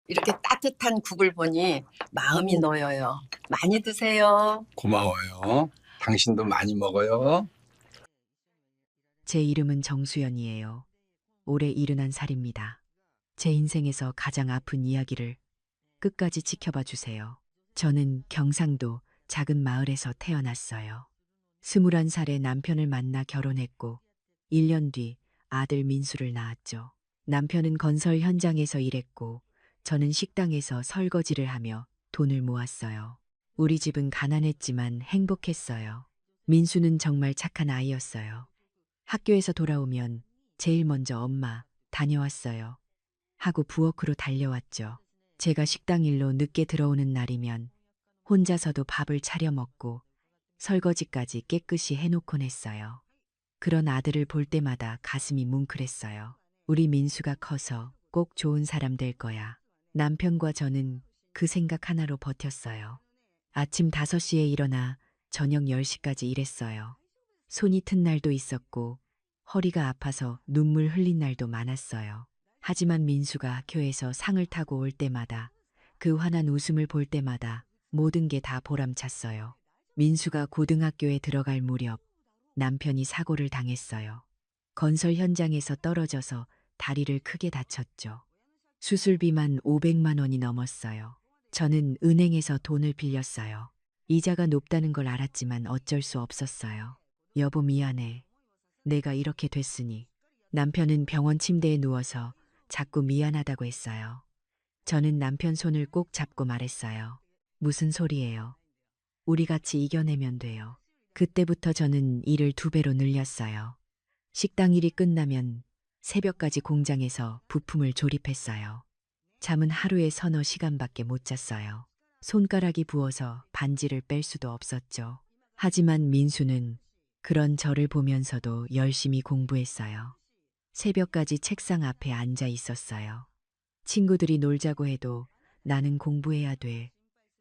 이렇게 따뜻한 국을 보니 마음이 놓여요. 많이 드세요. 고마워요. 당신도 많이 먹어요. 제 이름은 정수연이에요. 올해 71살입니다. 제 인생에서 가장 아픈 이야기를 끝까지 지켜봐 주세요. 저는 경상도 작은 마을에서 태어났어요. 21살에 남편을 만나 결혼했고 1년 뒤 아들 민수를 낳았죠. 남편은 건설 현장에서 일했고 저는 식당에서 설거지를 하며 돈을 모았어요. 우리 집은 가난했지만 행복했어요. 민수는 정말 착한 아이였어요. 학교에서 돌아오면 제일 먼저 엄마 다녀왔어요 하고 부엌으로 달려왔죠. 제가 식당 일로 늦게 들어오는 날이면 혼자서도 밥을 차려 먹고 설거지까지 깨끗이 해놓곤 했어요. 그런 아들을 볼 때마다 가슴이 뭉클했어요. 우리 민수가 커서 꼭 좋은 사람 될 거야. 남편과 저는 그 생각 하나로 버텼어요. 아침 5시에 일어나 저녁 10시까지 일했어요. 손이 튼 날도 있었고 허리가 아파서 눈물 흘린 날도 많았어요. 하지만 민수가 학교에서 상을 타고 올 때마다 그 환한 웃음을 볼 때마다 모든 게 다 보람찼어요. 민수가 고등학교에 들어갈 무렵 남편이 사고를 당했어요. 건설 현장에서 떨어져서 다리를 크게 다쳤죠. 수술비만 500만 원이 넘었어요. 저는 은행에서 돈을 빌렸어요. 이자가 높다는 걸 알았지만 어쩔 수 없었어요. 여보 미안해. 내가 이렇게 됐으니. 남편은 병원 침대에 누워서 자꾸 미안하다고 했어요. 저는 남편 손을 꼭 잡고 말했어요. 무슨 소리예요? 우리 같이 이겨내면 돼요. 그때부터 저는 일을 2배로 늘렸어요. 식당 일이 끝나면 새벽까지 공장에서 부품을 조립했어요. 잠은 하루에 서너 시간밖에 못 잤어요. 손가락이 부어서 반지를 뺄 수도 없었죠. 하지만 민수는 그런 저를 보면서도 열심히 공부했어요. 새벽까지 책상 앞에 앉아 있었어요. 친구들이 놀자고 해도 나는 공부해야 돼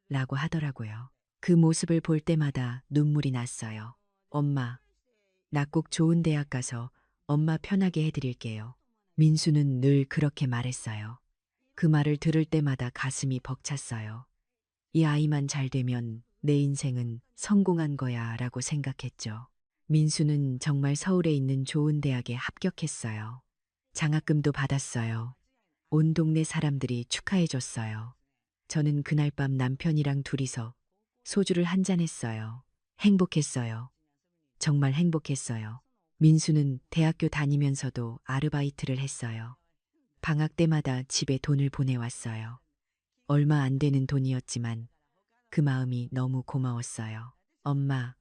라고 하더라고요. 그 모습을 볼 때마다 눈물이 났어요. 엄마, 나 꼭 좋은 대학 가서 엄마 편하게 해드릴게요. 민수는 늘 그렇게 말했어요. 그 말을 들을 때마다 가슴이 벅찼어요. 이 아이만 잘 되면 내 인생은 성공한 거야 라고 생각했죠. 민수는 정말 서울에 있는 좋은 대학에 합격했어요. 장학금도 받았어요. 온 동네 사람들이 축하해줬어요. 저는 그날 밤 남편이랑 둘이서 소주를 한 잔 했어요. 행복했어요. 정말 행복했어요. 민수는 대학교 다니면서도 아르바이트를 했어요. 방학 때마다 집에 돈을 보내왔어요. 얼마 안 되는 돈이었지만 그 마음이 너무 고마웠어요. 엄마,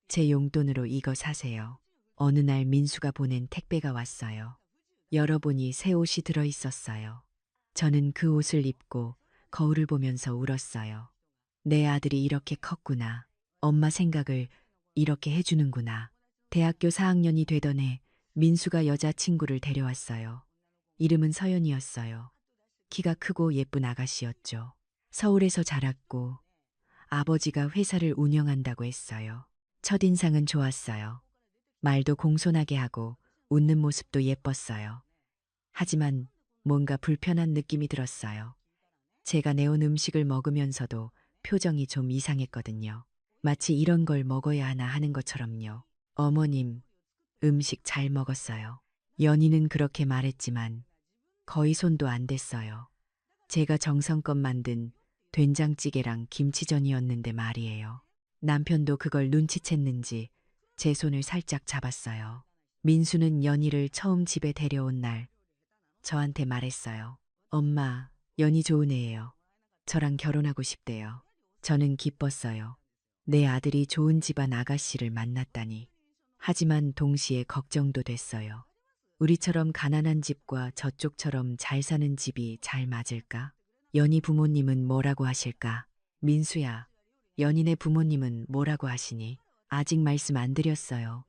제 용돈으로 이거 사세요. 어느 날 민수가 보낸 택배가 왔어요. 열어보니 새 옷이 들어 있었어요. 저는 그 옷을 입고 거울을 보면서 울었어요. 내 아들이 이렇게 컸구나. 엄마 생각을 이렇게 해주는구나. 대학교 4학년이 되던 해 민수가 여자친구를 데려왔어요. 이름은 서연이었어요. 키가 크고 예쁜 아가씨였죠. 서울에서 자랐고 아버지가 회사를 운영한다고 했어요. 첫인상은 좋았어요. 말도 공손하게 하고 웃는 모습도 예뻤어요. 하지만 뭔가 불편한 느낌이 들었어요. 제가 내온 음식을 먹으면서도 표정이 좀 이상했거든요. 마치 이런 걸 먹어야 하나 하는 것처럼요. 어머님, 음식 잘 먹었어요. 연희는 그렇게 말했지만 거의 손도 안 댔어요. 제가 정성껏 만든 된장찌개랑 김치전이었는데 말이에요. 남편도 그걸 눈치챘는지 제 손을 살짝 잡았어요. 민수는 연희를 처음 집에 데려온 날 저한테 말했어요. 엄마, 연희 좋은 애예요. 저랑 결혼하고 싶대요. 저는 기뻤어요. 내 아들이 좋은 집안 아가씨를 만났다니. 하지만 동시에 걱정도 됐어요. 우리처럼 가난한 집과 저쪽처럼 잘 사는 집이 잘 맞을까? 연희 부모님은 뭐라고 하실까? 민수야, 연희네 부모님은 뭐라고 하시니? 아직 말씀 안 드렸어요.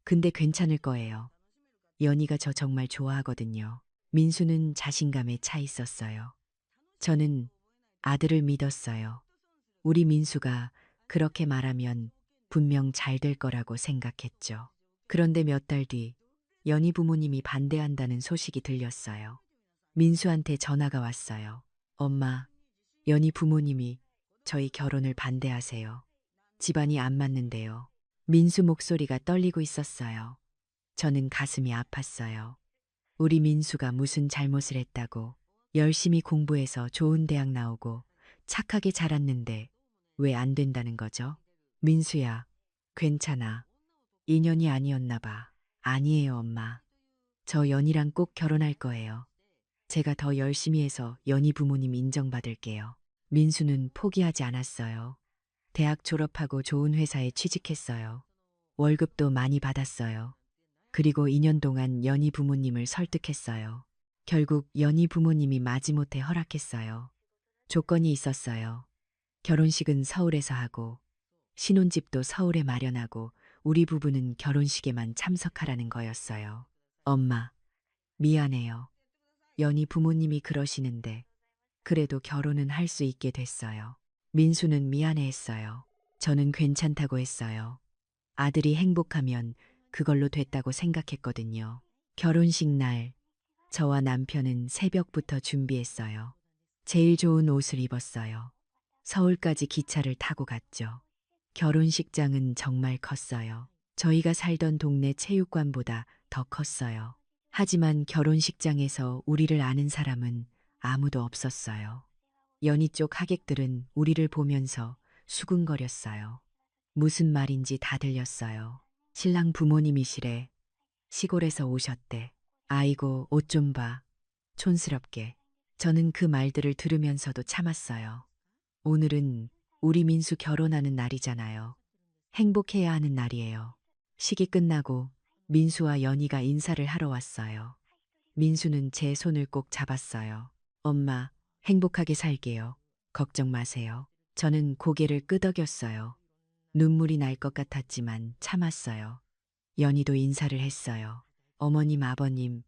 근데 괜찮을 거예요. 연희가 저 정말 좋아하거든요. 민수는 자신감에 차 있었어요. 저는 아들을 믿었어요. 우리 민수가 그렇게 말하면 분명 잘 될 거라고 생각했죠. 그런데 몇 달 뒤 연희 부모님이 반대한다는 소식이 들렸어요. 민수한테 전화가 왔어요. 엄마, 연희 부모님이 저희 결혼을 반대하세요. 집안이 안 맞는데요. 민수 목소리가 떨리고 있었어요. 저는 가슴이 아팠어요. 우리 민수가 무슨 잘못을 했다고 열심히 공부해서 좋은 대학 나오고 착하게 자랐는데 왜 안 된다는 거죠? 민수야, 괜찮아. 인연이 아니었나 봐. 아니에요, 엄마. 저 연희랑 꼭 결혼할 거예요. 제가 더 열심히 해서 연희 부모님 인정받을게요. 민수는 포기하지 않았어요. 대학 졸업하고 좋은 회사에 취직했어요. 월급도 많이 받았어요. 그리고 2년 동안 연희 부모님을 설득했어요. 결국 연희 부모님이 마지못해 허락했어요. 조건이 있었어요. 결혼식은 서울에서 하고, 신혼집도 서울에 마련하고, 우리 부부는 결혼식에만 참석하라는 거였어요. 엄마, 미안해요. 연희 부모님이 그러시는데, 그래도 결혼은 할 수 있게 됐어요. 민수는 미안해했어요. 저는 괜찮다고 했어요. 아들이 행복하면 그걸로 됐다고 생각했거든요. 결혼식 날, 저와 남편은 새벽부터 준비했어요. 제일 좋은 옷을 입었어요. 서울까지 기차를 타고 갔죠. 결혼식장은 정말 컸어요. 저희가 살던 동네 체육관보다 더 컸어요. 하지만 결혼식장에서 우리를 아는 사람은 아무도 없었어요. 연희 쪽 하객들은 우리를 보면서 수근거렸어요. 무슨 말인지 다 들렸어요. 신랑 부모님이시래. 시골에서 오셨대. 아이고, 옷 좀 봐. 촌스럽게. 저는 그 말들을 들으면서도 참았어요. 오늘은 우리 민수 결혼하는 날이잖아요. 행복해야 하는 날이에요. 식이 끝나고 민수와 연희가 인사를 하러 왔어요. 민수는 제 손을 꼭 잡았어요. 엄마, 행복하게 살게요. 걱정 마세요. 저는 고개를 끄덕였어요. 눈물이 날 것 같았지만 참았어요. 연희도 인사를 했어요. 어머님, 아버님,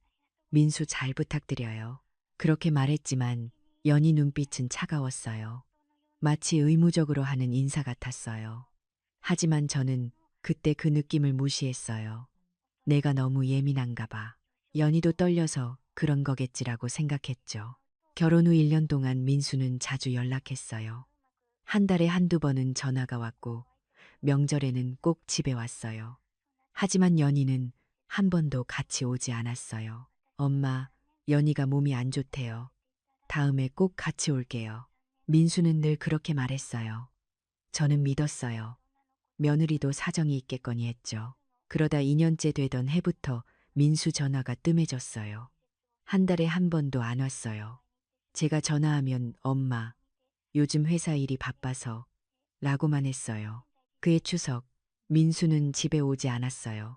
민수 잘 부탁드려요. 그렇게 말했지만 연희 눈빛은 차가웠어요. 마치 의무적으로 하는 인사 같았어요. 하지만 저는 그때 그 느낌을 무시했어요. 내가 너무 예민한가 봐. 연희도 떨려서 그런 거겠지라고 생각했죠. 결혼 후 1년 동안 민수는 자주 연락했어요. 한 달에 한두 번은 전화가 왔고 명절에는 꼭 집에 왔어요. 하지만 연희는 한 번도 같이 오지 않았어요. 엄마, 연희가 몸이 안 좋대요. 다음에 꼭 같이 올게요. 민수는 늘 그렇게 말했어요. 저는 믿었어요. 며느리도 사정이 있겠거니 했죠. 그러다 2년째 되던 해부터 민수 전화가 뜸해졌어요. 한 달에 한 번도 안 왔어요. 제가 전화하면 엄마, 요즘 회사 일이 바빠서 라고만 했어요. 그해 추석, 민수는 집에 오지 않았어요.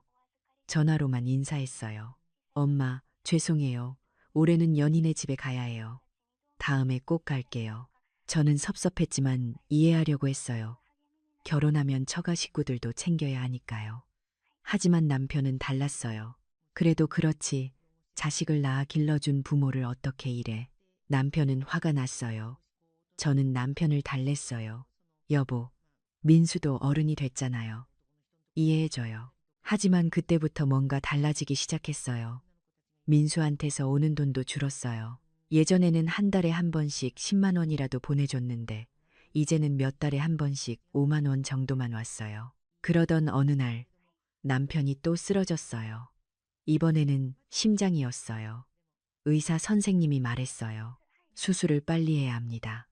전화로만 인사했어요. 엄마, 죄송해요. 올해는 연인의 집에 가야 해요. 다음에 꼭 갈게요. 저는 섭섭했지만 이해하려고 했어요. 결혼하면 처가 식구들도 챙겨야 하니까요. 하지만 남편은 달랐어요. 그래도 그렇지. 자식을 낳아 길러준 부모를 어떻게 이래. 남편은 화가 났어요. 저는 남편을 달랬어요. 여보, 민수도 어른이 됐잖아요. 이해해줘요. 하지만 그때부터 뭔가 달라지기 시작했어요. 민수한테서 오는 돈도 줄었어요. 예전에는 한 달에 한 번씩 10만 원이라도 보내줬는데 이제는 몇 달에 한 번씩 5만 원 정도만 왔어요. 그러던 어느 날 남편이 또 쓰러졌어요. 이번에는 심장이었어요. 의사 선생님이 말했어요. 수술을 빨리 해야 합니다.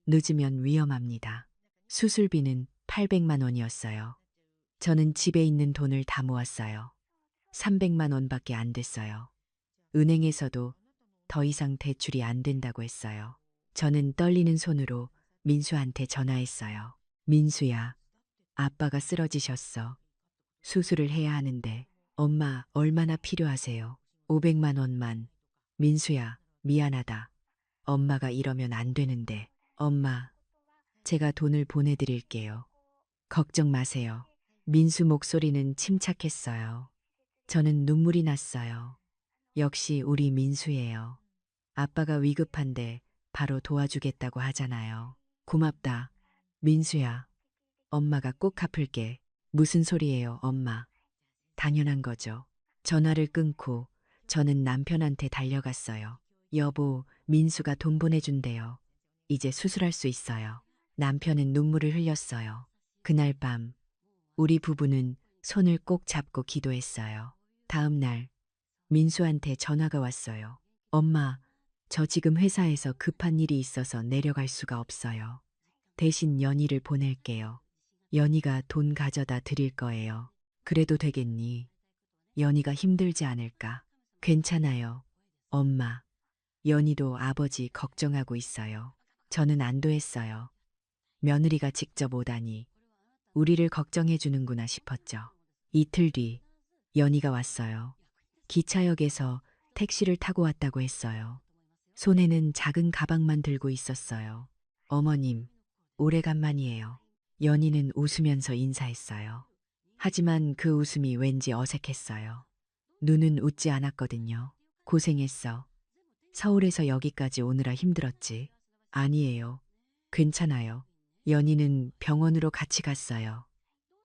늦으면 위험합니다. 수술비는 800만 원이었어요. 저는 집에 있는 돈을 다 모았어요. 300만 원밖에 안 됐어요. 은행에서도 더 이상 대출이 안 된다고 했어요. 저는 떨리는 손으로 민수한테 전화했어요. 민수야, 아빠가 쓰러지셨어. 수술을 해야 하는데 엄마 얼마나 필요하세요? 500만 원만. 민수야, 미안하다. 엄마가 이러면 안 되는데. 엄마, 제가 돈을 보내드릴게요. 걱정 마세요. 민수 목소리는 침착했어요. 저는 눈물이 났어요. 역시 우리 민수예요. 아빠가 위급한데 바로 도와주겠다고 하잖아요. 고맙다. 민수야, 엄마가 꼭 갚을게. 무슨 소리예요, 엄마? 당연한 거죠. 전화를 끊고 저는 남편한테 달려갔어요. 여보, 민수가 돈 보내준대요. 이제 수술할 수 있어요. 남편은 눈물을 흘렸어요. 그날 밤, 우리 부부는 손을 꼭 잡고 기도했어요. 다음 날, 민수한테 전화가 왔어요. 엄마, 저 지금 회사에서 급한 일이 있어서 내려갈 수가 없어요. 대신 연희를 보낼게요. 연희가 돈 가져다 드릴 거예요. 그래도 되겠니? 연희가 힘들지 않을까? 괜찮아요. 엄마, 연희도 아버지 걱정하고 있어요. 저는 안도했어요. 며느리가 직접 오다니 우리를 걱정해 주는구나 싶었죠. 이틀 뒤 연희가 왔어요. 기차역에서 택시를 타고 왔다고 했어요. 손에는 작은 가방만 들고 있었어요. 어머님, 오래간만이에요. 연희는 웃으면서 인사했어요. 하지만 그 웃음이 왠지 어색했어요. 눈은 웃지 않았거든요. 고생했어. 서울에서 여기까지 오느라 힘들었지. 아니에요. 괜찮아요. 연희는 병원으로 같이 갔어요.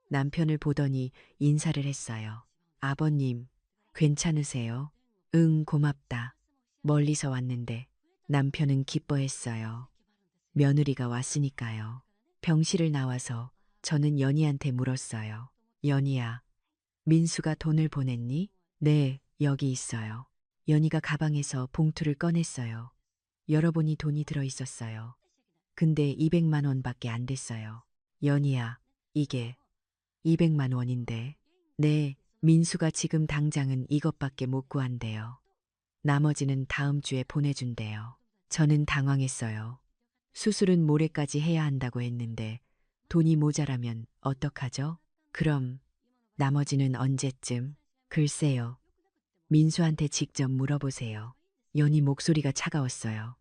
남편을 보더니 인사를 했어요. 아버님, 괜찮으세요? 응, 고맙다. 멀리서 왔는데 남편은 기뻐했어요. 며느리가 왔으니까요. 병실을 나와서 저는 연희한테 물었어요. 연희야, 민수가 돈을 보냈니? 네, 여기 있어요. 연희가 가방에서 봉투를 꺼냈어요. 열어보니 돈이 들어 있었어요. 근데 200만 원밖에 안 됐어요. 연희야, 이게 200만 원인데. 네, 민수가 지금 당장은 이것밖에 못 구한대요. 나머지는 다음 주에 보내준대요. 저는 당황했어요. 수술은 모레까지 해야 한다고 했는데 돈이 모자라면 어떡하죠? 그럼 나머지는 언제쯤? 글쎄요. 민수한테 직접 물어보세요. 연희 목소리가 차가웠어요.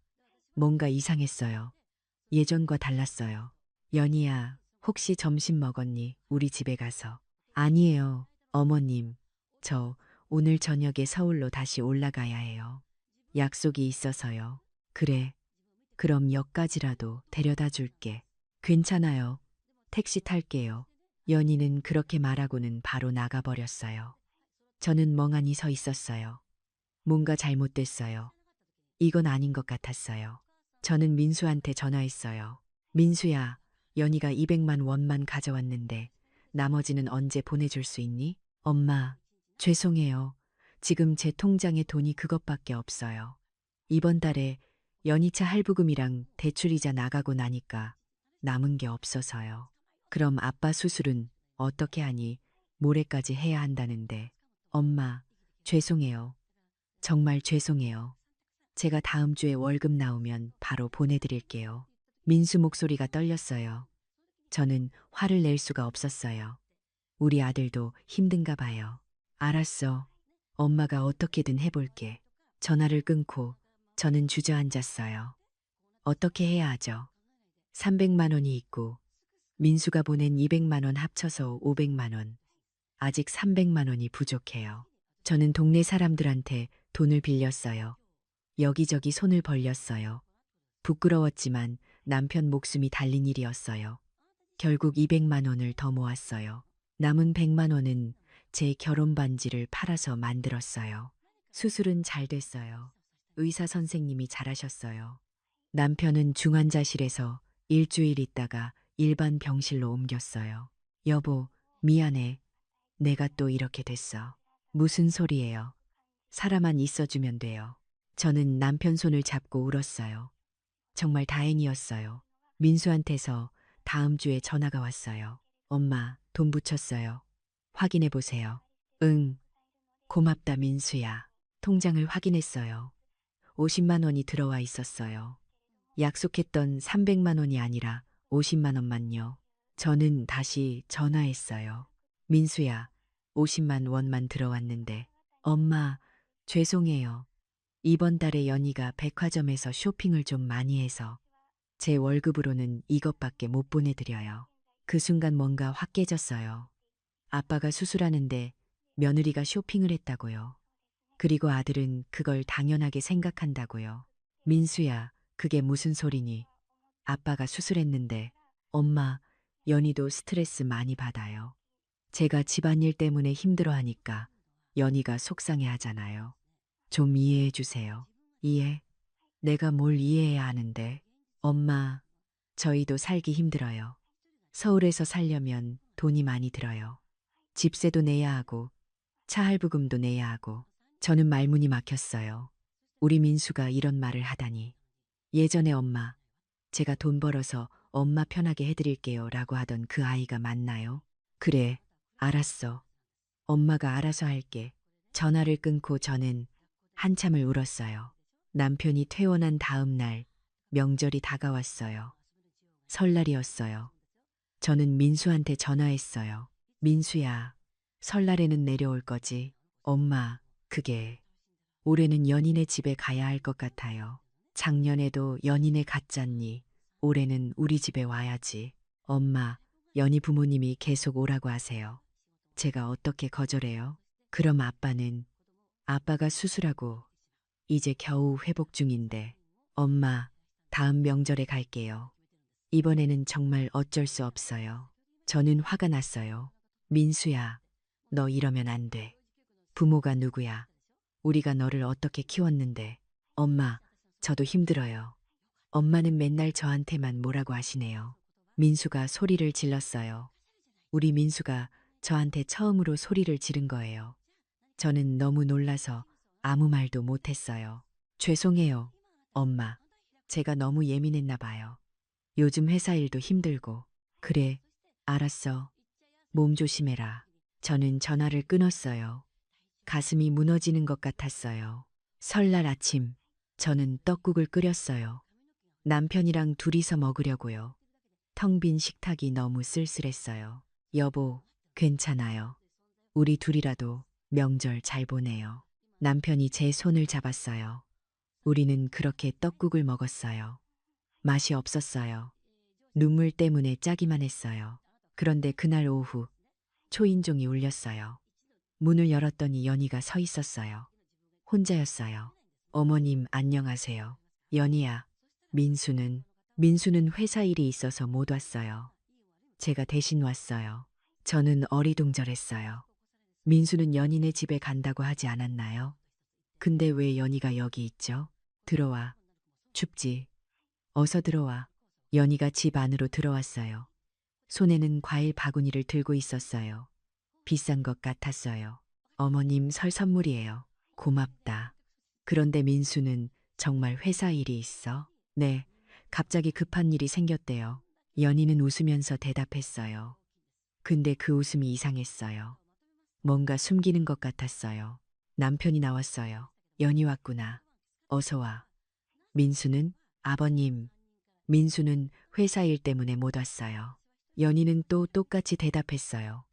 뭔가 이상했어요. 예전과 달랐어요. 연희야, 혹시 점심 먹었니? 우리 집에 가서. 아니에요, 어머님. 저 오늘 저녁에 서울로 다시 올라가야 해요. 약속이 있어서요. 그래. 그럼 역까지라도 데려다 줄게. 괜찮아요. 택시 탈게요. 연희는 그렇게 말하고는 바로 나가버렸어요. 저는 멍하니 서 있었어요. 뭔가 잘못됐어요. 이건 아닌 것 같았어요. 저는 민수한테 전화했어요. 민수야, 연희가 200만 원만 가져왔는데 나머지는 언제 보내줄 수 있니? 엄마, 죄송해요. 지금 제 통장에 돈이 그것밖에 없어요. 이번 달에 연희차 할부금이랑 대출이자 나가고 나니까 남은 게 없어서요. 그럼 아빠 수술은 어떻게 하니? 모레까지 해야 한다는데. 엄마, 죄송해요. 정말 죄송해요. 제가 다음 주에 월급 나오면 바로 보내드릴게요. 민수 목소리가 떨렸어요. 저는 화를 낼 수가 없었어요. 우리 아들도 힘든가 봐요. 알았어. 엄마가 어떻게든 해볼게. 전화를 끊고 저는 주저앉았어요. 어떻게 해야 하죠? 300만 원이 있고 민수가 보낸 200만 원 합쳐서 500만 원. 아직 300만 원이 부족해요. 저는 동네 사람들한테 돈을 빌렸어요. 여기저기 손을 벌렸어요. 부끄러웠지만 남편 목숨이 달린 일이었어요. 결국 200만 원을 더 모았어요. 남은 100만 원은 제 결혼 반지를 팔아서 만들었어요. 수술은 잘 됐어요. 의사 선생님이 잘하셨어요. 남편은 중환자실에서 일주일 있다가 일반 병실로 옮겼어요. 여보, 미안해. 내가 또 이렇게 됐어. 무슨 소리예요? 살아만 있어주면 돼요. 저는 남편 손을 잡고 울었어요. 정말 다행이었어요. 민수한테서 다음 주에 전화가 왔어요. 엄마, 돈 붙였어요. 확인해 보세요. 응. 고맙다, 민수야. 통장을 확인했어요. 50만 원이 들어와 있었어요. 약속했던 300만 원이 아니라 50만 원만요. 저는 다시 전화했어요. 민수야, 50만 원만 들어왔는데. 엄마, 죄송해요. 이번 달에 연희가 백화점에서 쇼핑을 좀 많이 해서 제 월급으로는 이것밖에 못 보내드려요. 그 순간 뭔가 확 깨졌어요. 아빠가 수술하는데 며느리가 쇼핑을 했다고요. 그리고 아들은 그걸 당연하게 생각한다고요. 민수야, 그게 무슨 소리니? 아빠가 수술했는데 엄마, 연희도 스트레스 많이 받아요. 제가 집안일 때문에 힘들어하니까 연희가 속상해 하잖아요. 좀 이해해 주세요. 이해? 내가 뭘 이해해야 하는데. 엄마, 저희도 살기 힘들어요. 서울에서 살려면 돈이 많이 들어요. 집세도 내야 하고, 차 할부금도 내야 하고. 저는 말문이 막혔어요. 우리 민수가 이런 말을 하다니. 예전에 엄마, 제가 돈 벌어서 엄마 편하게 해드릴게요 라고 하던 그 아이가 맞나요? 그래, 알았어. 엄마가 알아서 할게. 전화를 끊고 저는 한참을 울었어요. 남편이 퇴원한 다음 날, 명절이 다가왔어요. 설날이었어요. 저는 민수한테 전화했어요. 민수야, 설날에는 내려올 거지? 엄마, 그게 올해는 연인의 집에 가야 할 것 같아요. 작년에도 연인에 갔잖니. 올해는 우리 집에 와야지. 엄마, 연희 부모님이 계속 오라고 하세요. 제가 어떻게 거절해요? 그럼 아빠가 수술하고 이제 겨우 회복 중인데. 엄마, 다음 명절에 갈게요. 이번에는 정말 어쩔 수 없어요. 저는 화가 났어요. 민수야, 너 이러면 안 돼. 부모가 누구야? 우리가 너를 어떻게 키웠는데. 엄마, 저도 힘들어요. 엄마는 맨날 저한테만 뭐라고 하시네요. 민수가 소리를 질렀어요. 우리 민수가 저한테 처음으로 소리를 지른 거예요. 저는 너무 놀라서 아무 말도 못했어요. 죄송해요, 엄마. 제가 너무 예민했나 봐요. 요즘 회사 일도 힘들고. 그래, 알았어. 몸 조심해라. 저는 전화를 끊었어요. 가슴이 무너지는 것 같았어요. 설날 아침, 저는 떡국을 끓였어요. 남편이랑 둘이서 먹으려고요. 텅 빈 식탁이 너무 쓸쓸했어요. 여보, 괜찮아요. 우리 둘이라도 명절 잘 보내요. 남편이 제 손을 잡았어요. 우리는 그렇게 떡국을 먹었어요. 맛이 없었어요. 눈물 때문에 짜기만 했어요. 그런데 그날 오후, 초인종이 울렸어요. 문을 열었더니 연희가 서 있었어요. 혼자였어요. 어머님, 안녕하세요. 연희야, 민수는 회사 일이 있어서 못 왔어요. 제가 대신 왔어요. 저는 어리둥절했어요. 민수는 연인의 집에 간다고 하지 않았나요? 근데 왜 연희가 여기 있죠? 들어와. 춥지? 어서 들어와. 연희가 집 안으로 들어왔어요. 손에는 과일 바구니를 들고 있었어요. 비싼 것 같았어요. 어머님 설 선물이에요. 고맙다. 그런데 민수는 정말 회사 일이 있어? 네, 갑자기 급한 일이 생겼대요. 연희는 웃으면서 대답했어요. 근데 그 웃음이 이상했어요. 뭔가 숨기는 것 같았어요. 남편이 나왔어요. 연희 왔구나. 어서 와. 민수는? 아버님. 민수는 회사 일 때문에 못 왔어요. 연희는 또 똑같이 대답했어요.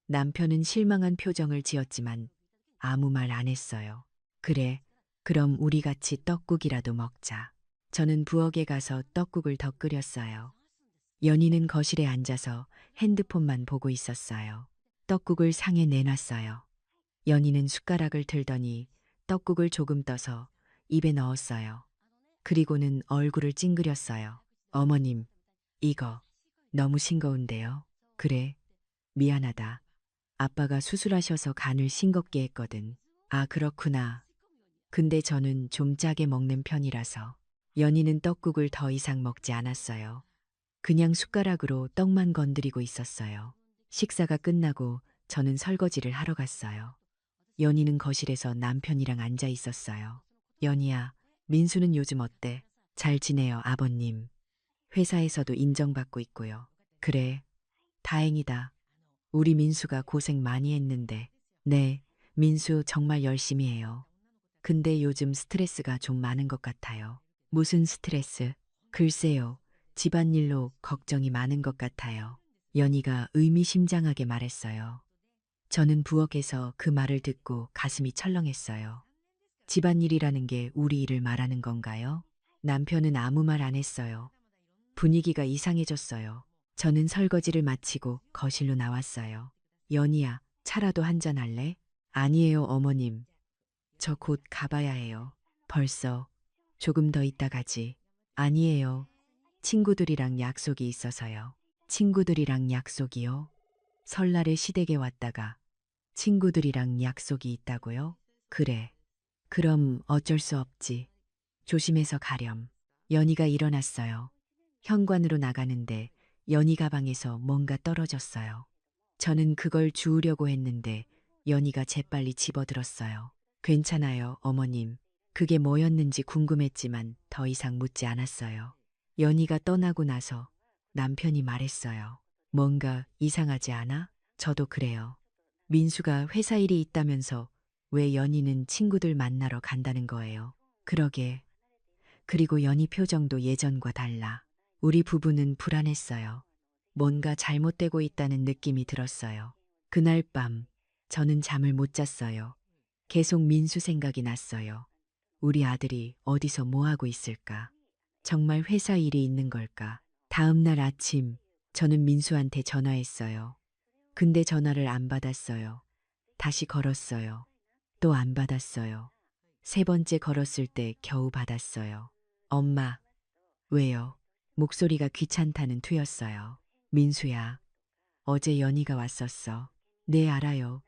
남편은 실망한 표정을 지었지만 아무 말 안 했어요. 그래, 그럼 우리 같이 떡국이라도 먹자. 저는 부엌에 가서 떡국을 더 끓였어요. 연희는 거실에 앉아서 핸드폰만 보고 있었어요. 떡국을 상에 내놨어요. 연희는 숟가락을 들더니 떡국을 조금 떠서 입에 넣었어요. 그리고는 얼굴을 찡그렸어요. 어머님, 이거 너무 싱거운데요. 그래, 미안하다. 아빠가 수술하셔서 간을 싱겁게 했거든. 아, 그렇구나. 근데 저는 좀 짜게 먹는 편이라서. 연희는 떡국을 더 이상 먹지 않았어요. 그냥 숟가락으로 떡만 건드리고 있었어요. 식사가 끝나고 저는 설거지를 하러 갔어요. 연희는 거실에서 남편이랑 앉아 있었어요. 연희야, 민수는 요즘 어때? 잘 지내요, 아버님. 회사에서도 인정받고 있고요. 그래, 다행이다. 우리 민수가 고생 많이 했는데. 네, 민수 정말 열심히 해요. 근데 요즘 스트레스가 좀 많은 것 같아요. 무슨 스트레스? 글쎄요, 집안일로 걱정이 많은 것 같아요. 연희가 의미심장하게 말했어요. 저는 부엌에서 그 말을 듣고 가슴이 철렁했어요. 집안일이라는 게 우리 일을 말하는 건가요? 남편은 아무 말 안 했어요. 분위기가 이상해졌어요. 저는 설거지를 마치고 거실로 나왔어요. 연희야, 차라도 한잔 할래? 아니에요, 어머님. 저 곧 가봐야 해요. 벌써? 조금 더 있다 가지. 아니에요. 친구들이랑 약속이 있어서요. 친구들이랑 약속이요? 설날에 시댁에 왔다가 친구들이랑 약속이 있다고요? 그래. 그럼 어쩔 수 없지. 조심해서 가렴. 연희가 일어났어요. 현관으로 나가는데 연희 가방에서 뭔가 떨어졌어요. 저는 그걸 주우려고 했는데 연희가 재빨리 집어들었어요. 괜찮아요, 어머님. 그게 뭐였는지 궁금했지만 더 이상 묻지 않았어요. 연희가 떠나고 나서 남편이 말했어요. 뭔가 이상하지 않아? 저도 그래요. 민수가 회사 일이 있다면서 왜 연희는 친구들 만나러 간다는 거예요. 그러게. 그리고 연희 표정도 예전과 달라. 우리 부부는 불안했어요. 뭔가 잘못되고 있다는 느낌이 들었어요. 그날 밤 저는 잠을 못 잤어요. 계속 민수 생각이 났어요. 우리 아들이 어디서 뭐 하고 있을까? 정말 회사 일이 있는 걸까? 다음 날 아침 저는 민수한테 전화했어요. 근데 전화를 안 받았어요. 다시 걸었어요. 또 안 받았어요. 세 번째 걸었을 때 겨우 받았어요. 엄마, 왜요? 목소리가 귀찮다는 투였어요. 민수야, 어제 연희가 왔었어. 네, 알아요.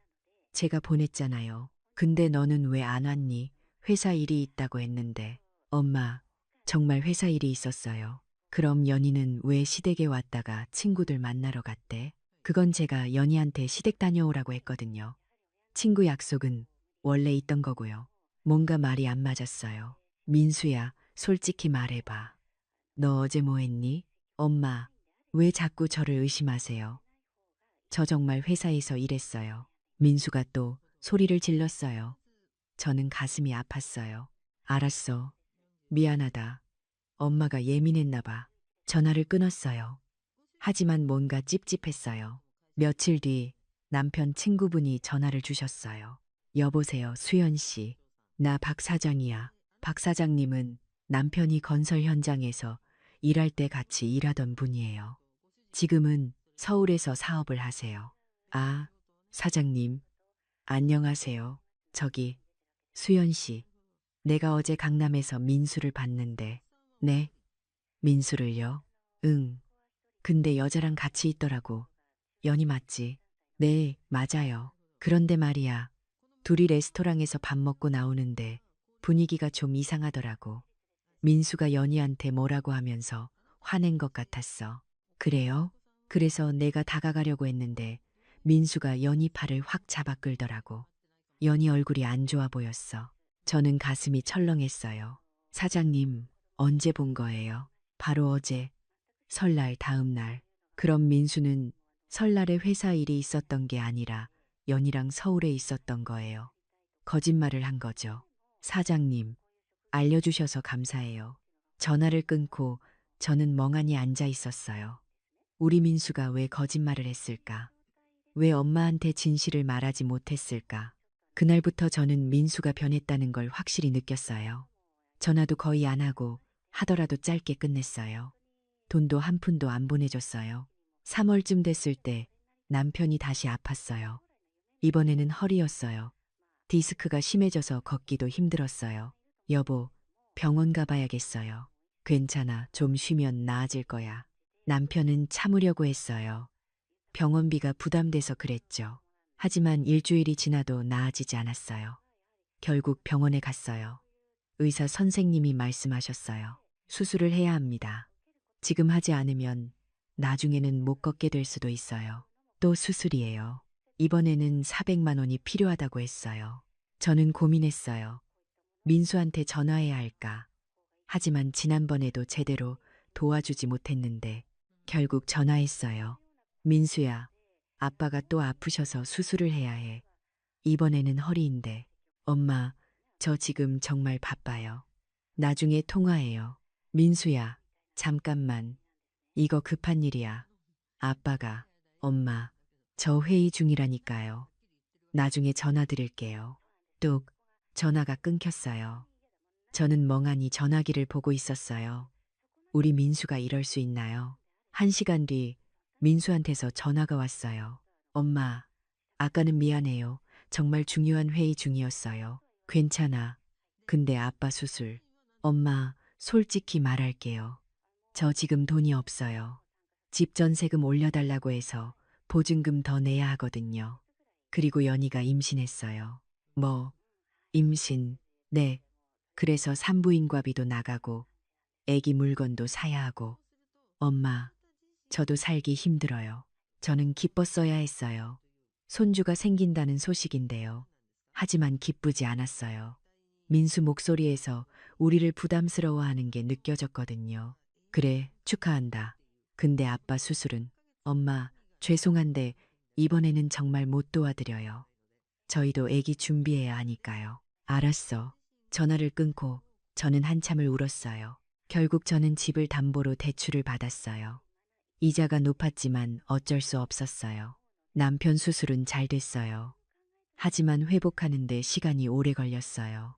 제가 보냈잖아요. 근데 너는 왜 안 왔니? 회사 일이 있다고 했는데. 엄마, 정말 회사 일이 있었어요. 그럼 연희는 왜 시댁에 왔다가 친구들 만나러 갔대? 그건 제가 연희한테 시댁 다녀오라고 했거든요. 친구 약속은 원래 있던 거고요. 뭔가 말이 안 맞았어요. 민수야, 솔직히 말해봐. 너 어제 뭐 했니? 엄마, 왜 자꾸 저를 의심하세요? 저 정말 회사에서 일했어요. 민수가 또 소리를 질렀어요. 저는 가슴이 아팠어요. 알았어. 미안하다. 엄마가 예민했나 봐. 전화를 끊었어요. 하지만 뭔가 찝찝했어요. 며칠 뒤 남편 친구분이 전화를 주셨어요. 여보세요, 수연 씨. 나 박 사장이야. 박 사장님은 남편이 건설 현장에서 일할 때 같이 일하던 분이에요. 지금은 서울에서 사업을 하세요. 아, 사장님. 안녕하세요. 저기, 수연 씨. 내가 어제 강남에서 민수를 봤는데. 네? 민수를요? 응. 근데 여자랑 같이 있더라고. 연희 맞지? 네, 맞아요. 그런데 말이야. 둘이 레스토랑에서 밥 먹고 나오는데 분위기가 좀 이상하더라고. 민수가 연희한테 뭐라고 하면서 화낸 것 같았어. 그래요? 그래서 내가 다가가려고 했는데 민수가 연희 팔을 확 잡아 끌더라고. 연희 얼굴이 안 좋아 보였어. 저는 가슴이 철렁했어요. 사장님, 언제 본 거예요? 바로 어제. 설날 다음 날. 그럼 민수는 설날에 회사 일이 있었던 게 아니라 연희랑 서울에 있었던 거예요. 거짓말을 한 거죠. 사장님, 알려주셔서 감사해요. 전화를 끊고 저는 멍하니 앉아 있었어요. 우리 민수가 왜 거짓말을 했을까? 왜 엄마한테 진실을 말하지 못했을까? 그날부터 저는 민수가 변했다는 걸 확실히 느꼈어요. 전화도 거의 안 하고 하더라도 짧게 끝냈어요. 돈도 한 푼도 안 보내줬어요. 3월쯤 됐을 때 남편이 다시 아팠어요. 이번에는 허리였어요. 디스크가 심해져서 걷기도 힘들었어요. 여보, 병원 가봐야겠어요. 괜찮아, 좀 쉬면 나아질 거야. 남편은 참으려고 했어요. 병원비가 부담돼서 그랬죠. 하지만 일주일이 지나도 나아지지 않았어요. 결국 병원에 갔어요. 의사 선생님이 말씀하셨어요. 수술을 해야 합니다. 지금 하지 않으면 나중에는 못 걷게 될 수도 있어요. 또 수술이에요. 이번에는 400만 원이 필요하다고 했어요. 저는 고민했어요. 민수한테 전화해야 할까? 하지만 지난번에도 제대로 도와주지 못했는데 결국 전화했어요. 민수야, 아빠가 또 아프셔서 수술을 해야 해. 이번에는 허리인데. 엄마, 저 지금 정말 바빠요. 나중에 통화해요. 민수야, 잠깐만. 이거 급한 일이야. 아빠가, 엄마, 저 회의 중이라니까요. 나중에 전화 드릴게요. 뚝, 전화가 끊겼어요. 저는 멍하니 전화기를 보고 있었어요. 우리 민수가 이럴 수 있나요? 1시간 뒤 민수한테서 전화가 왔어요. 엄마, 아까는 미안해요. 정말 중요한 회의 중이었어요. 괜찮아. 근데 아빠 수술. 엄마, 솔직히 말할게요. 저 지금 돈이 없어요. 집 전세금 올려달라고 해서 보증금 더 내야 하거든요. 그리고 연희가 임신했어요. 뭐, 임신, 네. 그래서 산부인과비도 나가고 애기 물건도 사야 하고 엄마, 저도 살기 힘들어요. 저는 기뻤어야 했어요. 손주가 생긴다는 소식인데요. 하지만 기쁘지 않았어요. 민수 목소리에서 우리를 부담스러워하는 게 느껴졌거든요. 그래, 축하한다. 근데 아빠 수술은? 엄마, 죄송한데 이번에는 정말 못 도와드려요. 저희도 애기 준비해야 하니까요. 알았어. 전화를 끊고 저는 한참을 울었어요. 결국 저는 집을 담보로 대출을 받았어요. 이자가 높았지만 어쩔 수 없었어요. 남편 수술은 잘 됐어요. 하지만 회복하는데 시간이 오래 걸렸어요.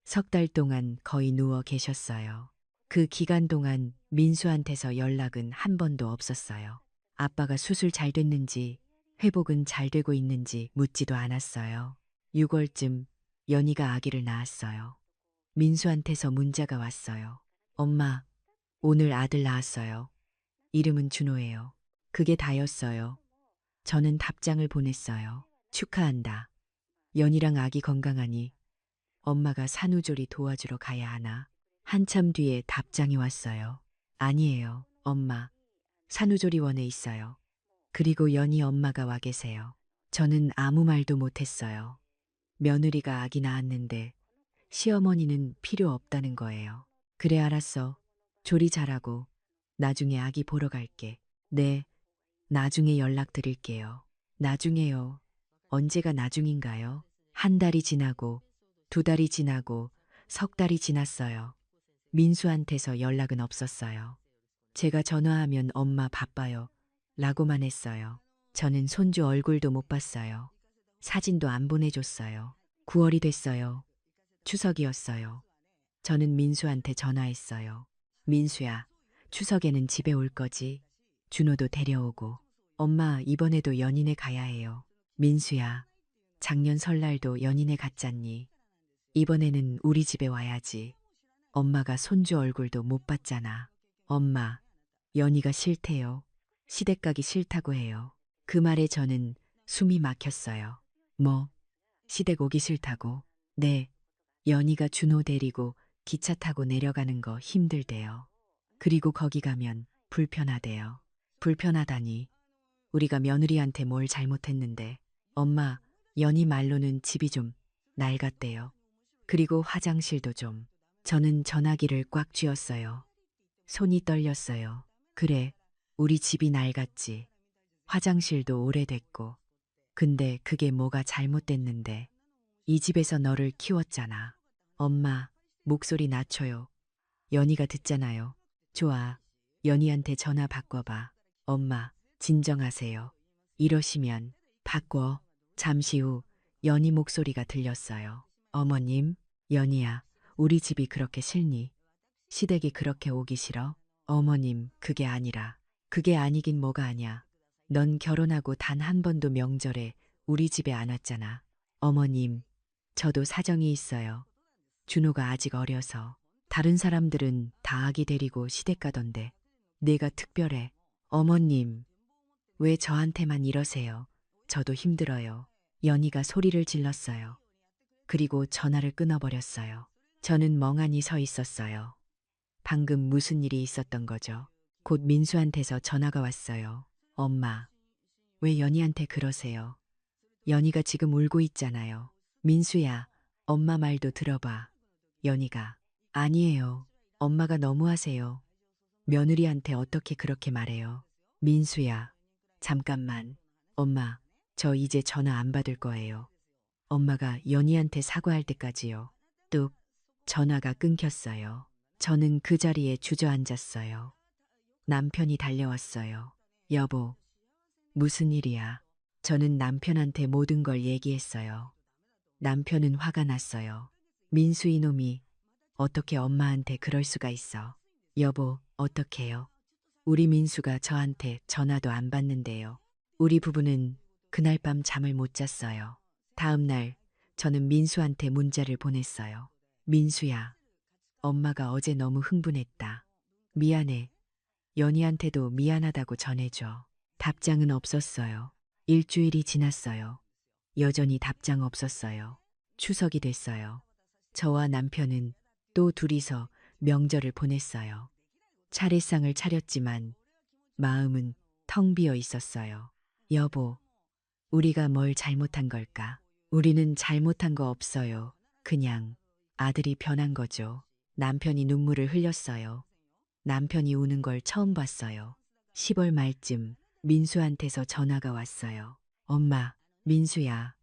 3달 동안 거의 누워 계셨어요. 그 기간 동안 민수한테서 연락은 한 번도 없었어요. 아빠가 수술 잘 됐는지, 회복은 잘 되고 있는지 묻지도 않았어요. 6월쯤 연희가 아기를 낳았어요. 민수한테서 문자가 왔어요. 엄마, 오늘 아들 낳았어요. 이름은 준호예요. 그게 다였어요. 저는 답장을 보냈어요. 축하한다. 연희랑 아기 건강하니 엄마가 산후조리 도와주러 가야 하나? 한참 뒤에 답장이 왔어요. 아니에요, 엄마. 산후조리원에 있어요. 그리고 연희 엄마가 와 계세요. 저는 아무 말도 못했어요. 며느리가 아기 낳았는데 시어머니는 필요 없다는 거예요. 그래, 알았어. 조리 잘하고 나중에 아기 보러 갈게. 네, 나중에 연락드릴게요. 나중에요. 언제가 나중인가요? 한 달이 지나고 2달이 지나고 3달이 지났어요. 민수한테서 연락은 없었어요. 제가 전화하면 엄마 바빠요. 라고만 했어요. 저는 손주 얼굴도 못 봤어요. 사진도 안 보내줬어요. 9월이 됐어요. 추석이었어요. 저는 민수한테 전화했어요. 민수야, 추석에는 집에 올 거지? 준호도 데려오고. 엄마, 이번에도 연인에 가야 해요. 민수야, 작년 설날도 연인에 갔잖니. 이번에는 우리 집에 와야지. 엄마가 손주 얼굴도 못 봤잖아. 엄마, 연희가 싫대요. 시댁 가기 싫다고 해요. 그 말에 저는 숨이 막혔어요. 뭐? 시댁 오기 싫다고? 네. 연희가 준호 데리고 기차 타고 내려가는 거 힘들대요. 그리고 거기 가면 불편하대요. 불편하다니. 우리가 며느리한테 뭘 잘못했는데. 엄마, 연희 말로는 집이 좀 낡았대요. 그리고 화장실도 좀. 저는 전화기를 꽉 쥐었어요. 손이 떨렸어요. 그래, 우리 집이 낡았지. 화장실도 오래됐고. 근데 그게 뭐가 잘못됐는데. 이 집에서 너를 키웠잖아. 엄마, 목소리 낮춰요. 연희가 듣잖아요. 좋아, 연희한테 전화 바꿔봐. 엄마, 진정하세요. 이러시면 바꿔. 잠시 후 연희 목소리가 들렸어요. 어머님, 연희야, 우리 집이 그렇게 싫니? 시댁이 그렇게 오기 싫어? 어머님, 그게 아니라. 그게 아니긴 뭐가 아냐. 넌 결혼하고 단 한 번도 명절에 우리 집에 안 왔잖아. 어머님, 저도 사정이 있어요. 준호가 아직 어려서. 다른 사람들은 다 아기 데리고 시댁 가던데. 내가 특별해. 어머님, 왜 저한테만 이러세요? 저도 힘들어요. 연희가 소리를 질렀어요. 그리고 전화를 끊어버렸어요. 저는 멍하니 서 있었어요. 방금 무슨 일이 있었던 거죠? 곧 민수한테서 전화가 왔어요. 엄마, 왜 연희한테 그러세요? 연희가 지금 울고 있잖아요. 민수야, 엄마 말도 들어봐. 연희가, 아니에요. 엄마가 너무하세요. 며느리한테 어떻게 그렇게 말해요? 민수야, 잠깐만. 엄마, 저 이제 전화 안 받을 거예요. 엄마가 연희한테 사과할 때까지요. 뚝, 전화가 끊겼어요. 저는 그 자리에 주저앉았어요. 남편이 달려왔어요. 여보, 무슨 일이야? 저는 남편한테 모든 걸 얘기했어요. 남편은 화가 났어요. 민수 이놈이 어떻게 엄마한테 그럴 수가 있어. 여보, 어떡해요? 우리 민수가 저한테 전화도 안 받는데요. 우리 부부는 그날 밤 잠을 못 잤어요. 다음 날 저는 민수한테 문자를 보냈어요. 민수야, 엄마가 어제 너무 흥분했다. 미안해. 연희한테도 미안하다고 전해줘. 답장은 없었어요. 일주일이 지났어요. 여전히 답장 없었어요. 추석이 됐어요. 저와 남편은 또 둘이서 명절을 보냈어요. 차례상을 차렸지만 마음은 텅 비어 있었어요. 여보, 우리가 뭘 잘못한 걸까? 우리는 잘못한 거 없어요. 그냥 아들이 변한 거죠. 남편이 눈물을 흘렸어요. 남편이 우는 걸 처음 봤어요. 10월 말쯤 민수한테서 전화가 왔어요. 엄마, 민수야.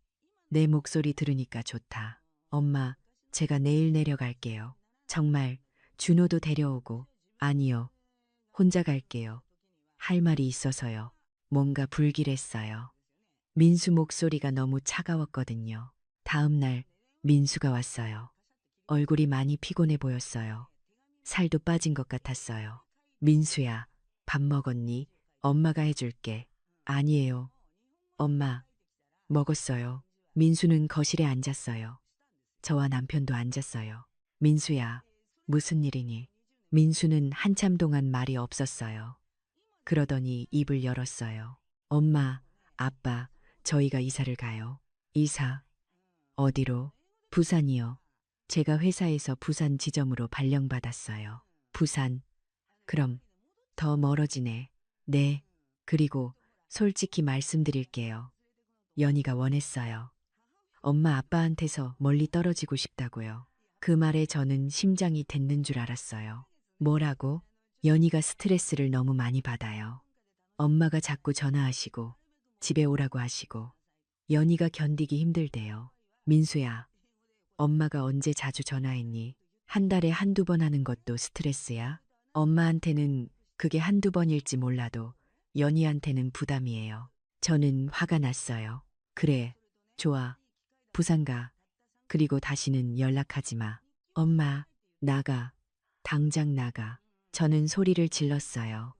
내 목소리 들으니까 좋다. 엄마, 제가 내일 내려갈게요. 정말 준호도 데려오고. 아니요. 혼자 갈게요. 할 말이 있어서요. 뭔가 불길했어요. 민수 목소리가 너무 차가웠거든요. 다음 날 민수가 왔어요. 얼굴이 많이 피곤해 보였어요. 살도 빠진 것 같았어요. 민수야, 밥 먹었니? 엄마가 해줄게. 아니에요. 엄마, 먹었어요. 민수는 거실에 앉았어요. 저와 남편도 앉았어요. 민수야, 무슨 일이니? 민수는 한참 동안 말이 없었어요. 그러더니 입을 열었어요. 엄마, 아빠, 저희가 이사를 가요. 이사? 어디로? 부산이요. 제가 회사에서 부산 지점으로 발령받았어요. 부산. 그럼 더 멀어지네. 네. 그리고 솔직히 말씀드릴게요. 연희가 원했어요. 엄마 아빠한테서 멀리 떨어지고 싶다고요. 그 말에 저는 심장이 댔는 줄 알았어요. 뭐라고? 연희가 스트레스를 너무 많이 받아요. 엄마가 자꾸 전화하시고 집에 오라고 하시고 연희가 견디기 힘들대요. 민수야, 엄마가 언제 자주 전화했니? 한 달에 한두 번 하는 것도 스트레스야? 엄마한테는 그게 한두 번일지 몰라도 연희한테는 부담이에요. 저는 화가 났어요. 그래, 좋아. 부산 가. 그리고 다시는 연락하지 마. 엄마, 나가. 당장 나가. 저는 소리를 질렀어요.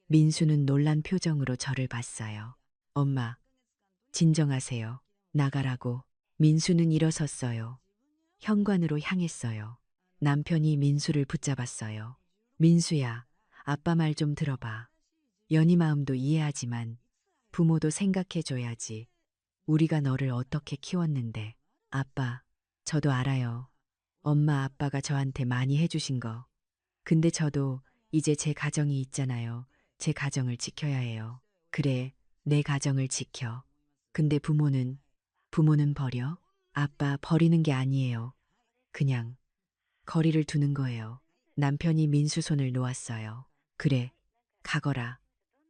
민수는 놀란 표정으로 저를 봤어요. 엄마, 진정하세요. 나가라고. 민수는 일어섰어요. 현관으로 향했어요. 남편이 민수를 붙잡았어요. 민수야, 아빠 말 좀 들어봐. 연희 마음도 이해하지만 부모도 생각해줘야지. 우리가 너를 어떻게 키웠는데. 아빠, 저도 알아요. 엄마 아빠가 저한테 많이 해주신 거. 근데 저도 이제 제 가정이 있잖아요. 제 가정을 지켜야 해요. 그래, 내 가정을 지켜. 근데 부모는 버려? 아빠 버리는 게 아니에요. 그냥 거리를 두는 거예요. 남편이 민수 손을 놓았어요. 그래, 가거라.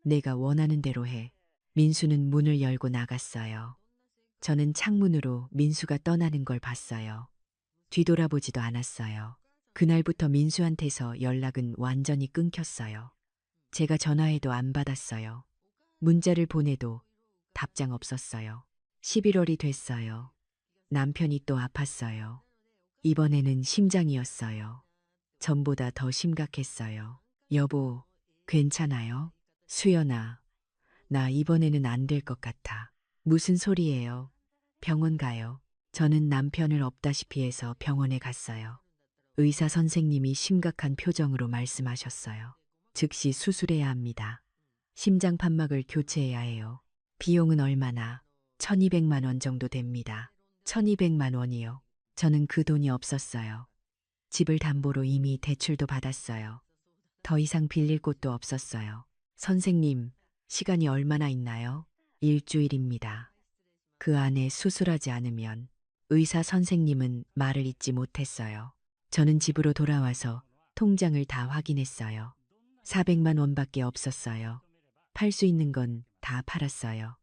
내가 원하는 대로 해. 민수는 문을 열고 나갔어요. 저는 창문으로 민수가 떠나는 걸 봤어요. 뒤돌아보지도 않았어요. 그날부터 민수한테서 연락은 완전히 끊겼어요. 제가 전화해도 안 받았어요. 문자를 보내도 답장 없었어요. 11월이 됐어요. 남편이 또 아팠어요. 이번에는 심장이었어요. 전보다 더 심각했어요. 여보, 괜찮아요? 수연아, 나 이번에는 안 될 것 같아. 무슨 소리예요? 병원 가요. 저는 남편을 없다시피 해서 병원에 갔어요. 의사 선생님이 심각한 표정으로 말씀하셨어요. 즉시 수술해야 합니다. 심장 판막을 교체해야 해요. 비용은 얼마나? 1200만 원 정도 됩니다. 1200만 원이요. 저는 그 돈이 없었어요. 집을 담보로 이미 대출도 받았어요. 더 이상 빌릴 곳도 없었어요. 선생님, 시간이 얼마나 있나요? 일주일입니다. 그 안에 수술하지 않으면 의사 선생님은 말을 잇지 못했어요. 저는 집으로 돌아와서 통장을 다 확인했어요. 400만 원밖에 없었어요. 팔 수 있는 건 다 팔았어요.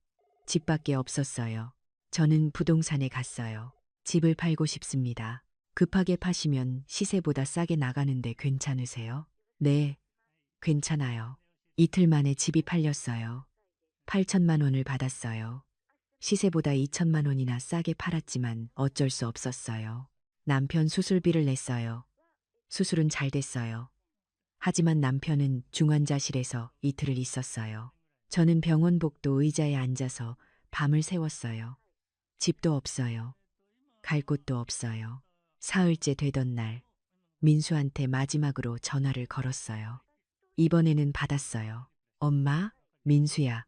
집밖에 없었어요. 저는 부동산에 갔어요. 집을 팔고 싶습니다. 급하게 파시면 시세보다 싸게 나가는데 괜찮으세요? 네, 괜찮아요. 이틀 만에 집이 팔렸어요. 8천만 원을 받았어요. 시세보다 2천만 원이나 싸게 팔았지만 어쩔 수 없었어요. 남편 수술비를 냈어요. 수술은 잘 됐어요. 하지만 남편은 중환자실에서 이틀을 있었어요. 저는 병원 복도 의자에 앉아서 밤을 새웠어요. 집도 없어요. 갈 곳도 없어요. 사흘째 되던 날, 민수한테 마지막으로 전화를 걸었어요. 이번에는 받았어요. 엄마, 민수야.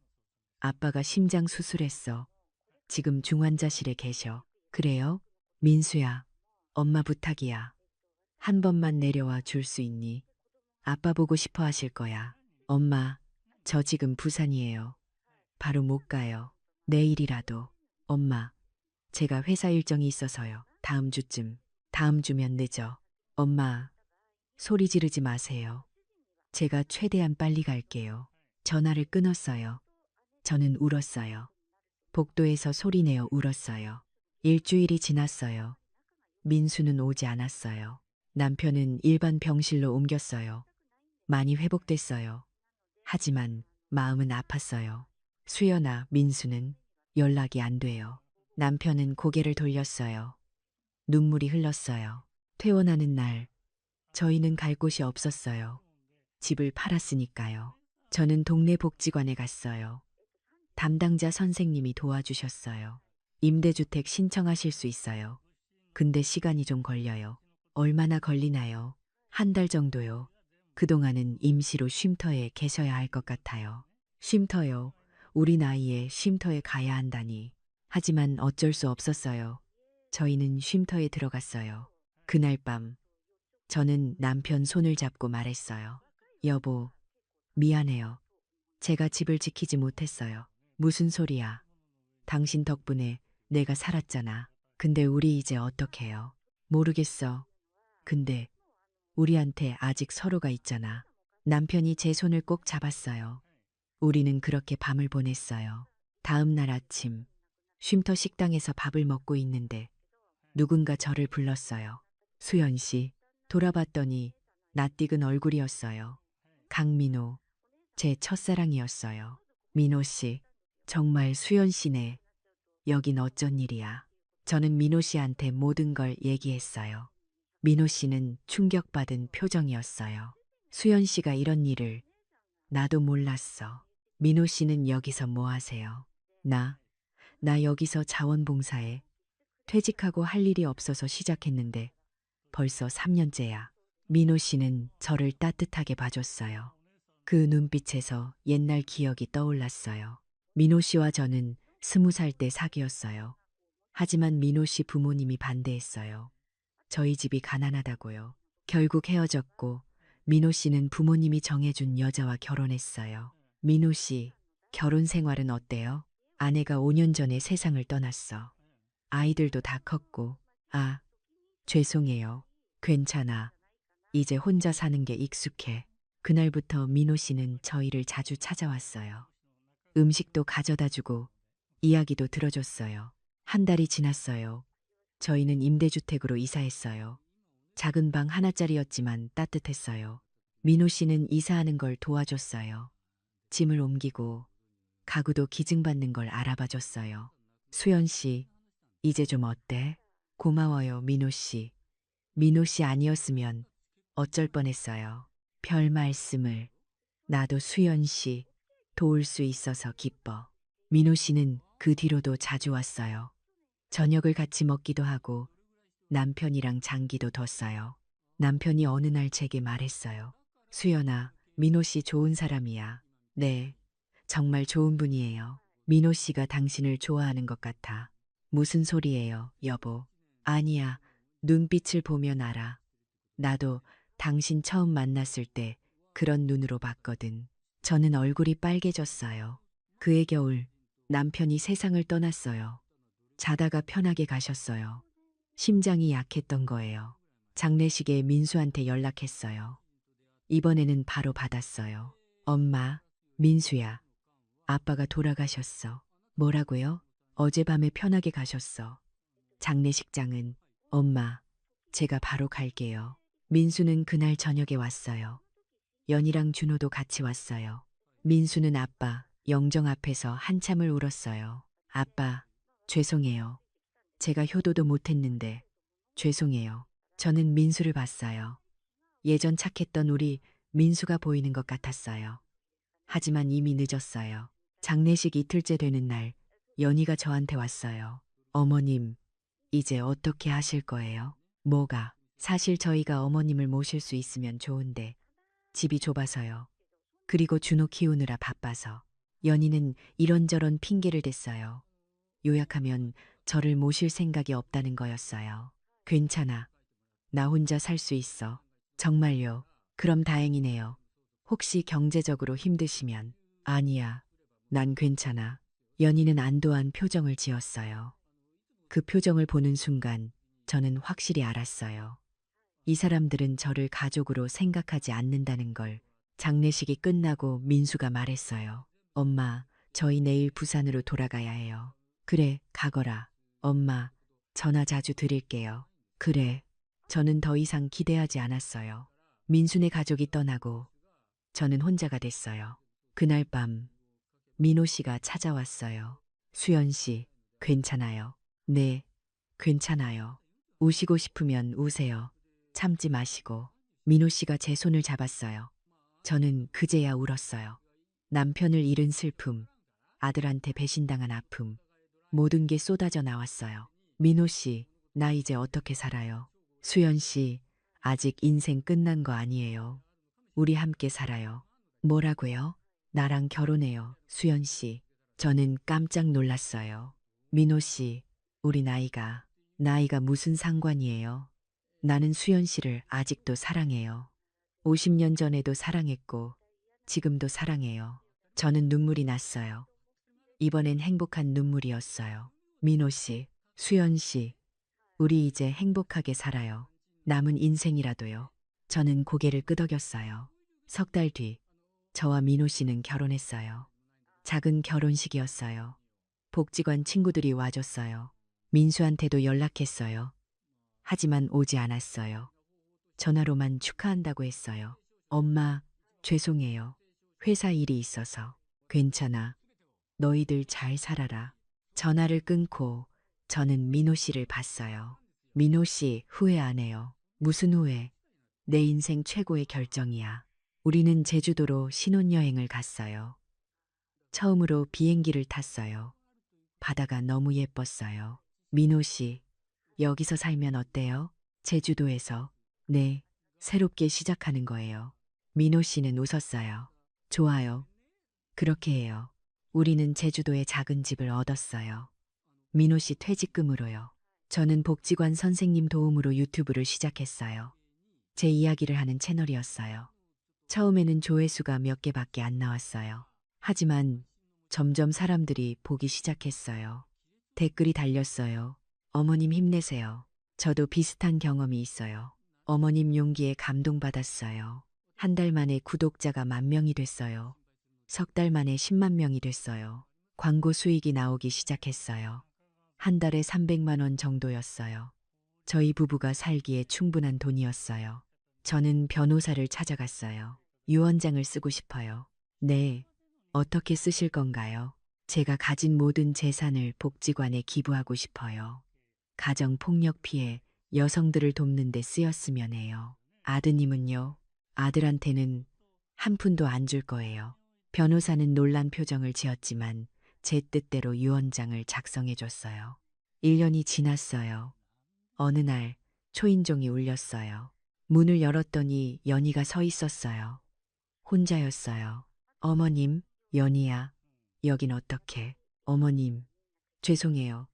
아빠가 심장 수술했어. 지금 중환자실에 계셔. 그래요? 민수야, 엄마 부탁이야. 한 번만 내려와 줄 수 있니? 아빠 보고 싶어 하실 거야. 엄마, 저 지금 부산이에요. 바로 못 가요. 내일이라도. 엄마, 제가 회사 일정이 있어서요. 다음 주쯤. 다음 주면 늦어. 엄마, 소리 지르지 마세요. 제가 최대한 빨리 갈게요. 전화를 끊었어요. 저는 울었어요. 복도에서 소리내어 울었어요. 일주일이 지났어요. 민수는 오지 않았어요. 남편은 일반 병실로 옮겼어요. 많이 회복됐어요. 하지만 마음은 아팠어요. 수연아, 민수는 연락이 안 돼요. 남편은 고개를 돌렸어요. 눈물이 흘렀어요. 퇴원하는 날, 저희는 갈 곳이 없었어요. 집을 팔았으니까요. 저는 동네 복지관에 갔어요. 담당자 선생님이 도와주셨어요. 임대주택 신청하실 수 있어요. 근데 시간이 좀 걸려요. 얼마나 걸리나요? 한 달 정도요. 그동안은 임시로 쉼터에 계셔야 할 것 같아요. 쉼터요. 우리 나이에 쉼터에 가야 한다니. 하지만 어쩔 수 없었어요. 저희는 쉼터에 들어갔어요. 그날 밤, 저는 남편 손을 잡고 말했어요. 여보, 미안해요. 제가 집을 지키지 못했어요. 무슨 소리야. 당신 덕분에 내가 살았잖아. 근데 우리 이제 어떡해요? 모르겠어. 근데 우리한테 아직 서로가 있잖아. 남편이 제 손을 꼭 잡았어요. 우리는 그렇게 밤을 보냈어요. 다음 날 아침, 쉼터 식당에서 밥을 먹고 있는데 누군가 저를 불렀어요. 수연 씨. 돌아봤더니 낯익은 얼굴이었어요. 강민호. 제 첫사랑이었어요. 민호 씨. 정말 수연 씨네. 여긴 어쩐 일이야. 저는 민호 씨한테 모든 걸 얘기했어요. 민호 씨는 충격받은 표정이었어요. 수연 씨가 이런 일을 나도 몰랐어. 민호 씨는 여기서 뭐 하세요? 나 여기서 자원봉사해. 퇴직하고 할 일이 없어서 시작했는데 벌써 3년째야. 민호 씨는 저를 따뜻하게 봐줬어요. 그 눈빛에서 옛날 기억이 떠올랐어요. 민호 씨와 저는 20살 때 사귀었어요. 하지만 민호 씨 부모님이 반대했어요. 저희 집이 가난하다고요. 결국 헤어졌고 민호 씨는 부모님이 정해준 여자와 결혼했어요. 민호 씨, 결혼 생활은 어때요? 아내가 5년 전에 세상을 떠났어. 아이들도 다 컸고, 죄송해요. 괜찮아. 이제 혼자 사는 게 익숙해. 그날부터 민호 씨는 저희를 자주 찾아왔어요. 음식도 가져다 주고, 이야기도 들어줬어요. 한 달이 지났어요. 저희는 임대주택으로 이사했어요. 작은 방 하나짜리였지만 따뜻했어요. 민호 씨는 이사하는 걸 도와줬어요. 짐을 옮기고, 가구도 기증받는 걸 알아봐 줬어요. 수연 씨, 이제 좀 어때? 고마워요, 민호 씨. 민호 씨 아니었으면 어쩔 뻔했어요. 별 말씀을. 나도 수연 씨 도울 수 있어서 기뻐. 민호 씨는 그 뒤로도 자주 왔어요. 저녁을 같이 먹기도 하고 남편이랑 장기도 뒀어요. 남편이 어느 날 제게 말했어요. 수연아, 민호 씨 좋은 사람이야. 네, 정말 좋은 분이에요. 민호 씨가 당신을 좋아하는 것 같아. 무슨 소리예요, 여보? 아니야, 눈빛을 보면 알아. 나도 당신 처음 만났을 때 그런 눈으로 봤거든. 저는 얼굴이 빨개졌어요. 그해 겨울 남편이 세상을 떠났어요. 자다가 편하게 가셨어요. 심장이 약했던 거예요. 장례식에 민수한테 연락했어요. 이번에는 바로 받았어요. 엄마, 민수야. 아빠가 돌아가셨어. 뭐라고요? 어젯밤에 편하게 가셨어. 장례식장은 엄마, 제가 바로 갈게요. 민수는 그날 저녁에 왔어요. 연이랑 준호도 같이 왔어요. 민수는 아빠, 영정 앞에서 한참을 울었어요. 아빠, 죄송해요. 제가 효도도 못했는데 죄송해요. 저는 민수를 봤어요. 예전 착했던 우리 민수가 보이는 것 같았어요. 하지만 이미 늦었어요. 장례식 이틀째 되는 날, 연희가 저한테 왔어요. 어머님, 이제 어떻게 하실 거예요? 뭐가? 사실 저희가 어머님을 모실 수 있으면 좋은데 집이 좁아서요. 그리고 준호 키우느라 바빠서. 연희는 이런저런 핑계를 댔어요. 요약하면 저를 모실 생각이 없다는 거였어요. 괜찮아. 나 혼자 살 수 있어. 정말요. 그럼 다행이네요. 혹시 경제적으로 힘드시면. 아니야. 난 괜찮아. 연희는 안도한 표정을 지었어요. 그 표정을 보는 순간 저는 확실히 알았어요. 이 사람들은 저를 가족으로 생각하지 않는다는 걸. 장례식이 끝나고 민수가 말했어요. 엄마, 저희 내일 부산으로 돌아가야 해요. 그래, 가거라. 엄마, 전화 자주 드릴게요. 그래. 저는 더 이상 기대하지 않았어요. 민수네 가족이 떠나고 저는 혼자가 됐어요. 그날 밤 민호 씨가 찾아왔어요. 수연 씨, 괜찮아요. 네, 괜찮아요. 우시고 싶으면 우세요. 참지 마시고. 민호 씨가 제 손을 잡았어요. 저는 그제야 울었어요. 남편을 잃은 슬픔, 아들한테 배신당한 아픔, 모든 게 쏟아져 나왔어요. 민호 씨, 나 이제 어떻게 살아요? 수연 씨, 아직 인생 끝난 거 아니에요. 우리 함께 살아요. 뭐라고요? 나랑 결혼해요, 수연 씨. 저는 깜짝 놀랐어요. 민호 씨, 우리 나이가 무슨 상관이에요? 나는 수연 씨를 아직도 사랑해요. 50년 전에도 사랑했고, 지금도 사랑해요. 저는 눈물이 났어요. 이번엔 행복한 눈물이었어요. 민호 씨, 수연 씨, 우리 이제 행복하게 살아요. 남은 인생이라도요. 저는 고개를 끄덕였어요. 석 달 뒤, 저와 민호 씨는 결혼했어요. 작은 결혼식이었어요. 복지관 친구들이 와줬어요. 민수한테도 연락했어요. 하지만 오지 않았어요. 전화로만 축하한다고 했어요. 엄마, 죄송해요. 회사 일이 있어서. 괜찮아. 너희들 잘 살아라. 전화를 끊고 저는 민호 씨를 봤어요. 민호 씨, 후회 안 해요. 무슨 후회? 내 인생 최고의 결정이야. 우리는 제주도로 신혼여행을 갔어요. 처음으로 비행기를 탔어요. 바다가 너무 예뻤어요. 민호 씨, 여기서 살면 어때요? 제주도에서. 네, 새롭게 시작하는 거예요. 민호 씨는 웃었어요. 좋아요. 그렇게 해요. 우리는 제주도에 작은 집을 얻었어요. 민호 씨 퇴직금으로요. 저는 복지관 선생님 도움으로 유튜브를 시작했어요. 제 이야기를 하는 채널이었어요. 처음에는 조회수가 몇 개밖에 안 나왔어요. 하지만 점점 사람들이 보기 시작했어요. 댓글이 달렸어요. 어머님 힘내세요. 저도 비슷한 경험이 있어요. 어머님 용기에 감동받았어요. 한 달 만에 구독자가 10,000명이 됐어요. 석 달 만에 10만 명이 됐어요. 광고 수익이 나오기 시작했어요. 한 달에 300만 원 정도였어요. 저희 부부가 살기에 충분한 돈이었어요. 저는 변호사를 찾아갔어요. 유언장을 쓰고 싶어요. 네. 어떻게 쓰실 건가요? 제가 가진 모든 재산을 복지관에 기부하고 싶어요. 가정폭력 피해 여성들을 돕는 데 쓰였으면 해요. 아드님은요? 아들한테는 한 푼도 안 줄 거예요. 변호사는 놀란 표정을 지었지만 제 뜻대로 유언장을 작성해 줬어요. 1년이 지났어요. 어느 날 초인종이 울렸어요. 문을 열었더니 연희가 서 있었어요. 혼자였어요. 어머님, 연희야, 여긴 어떻게? 어머님, 죄송해요.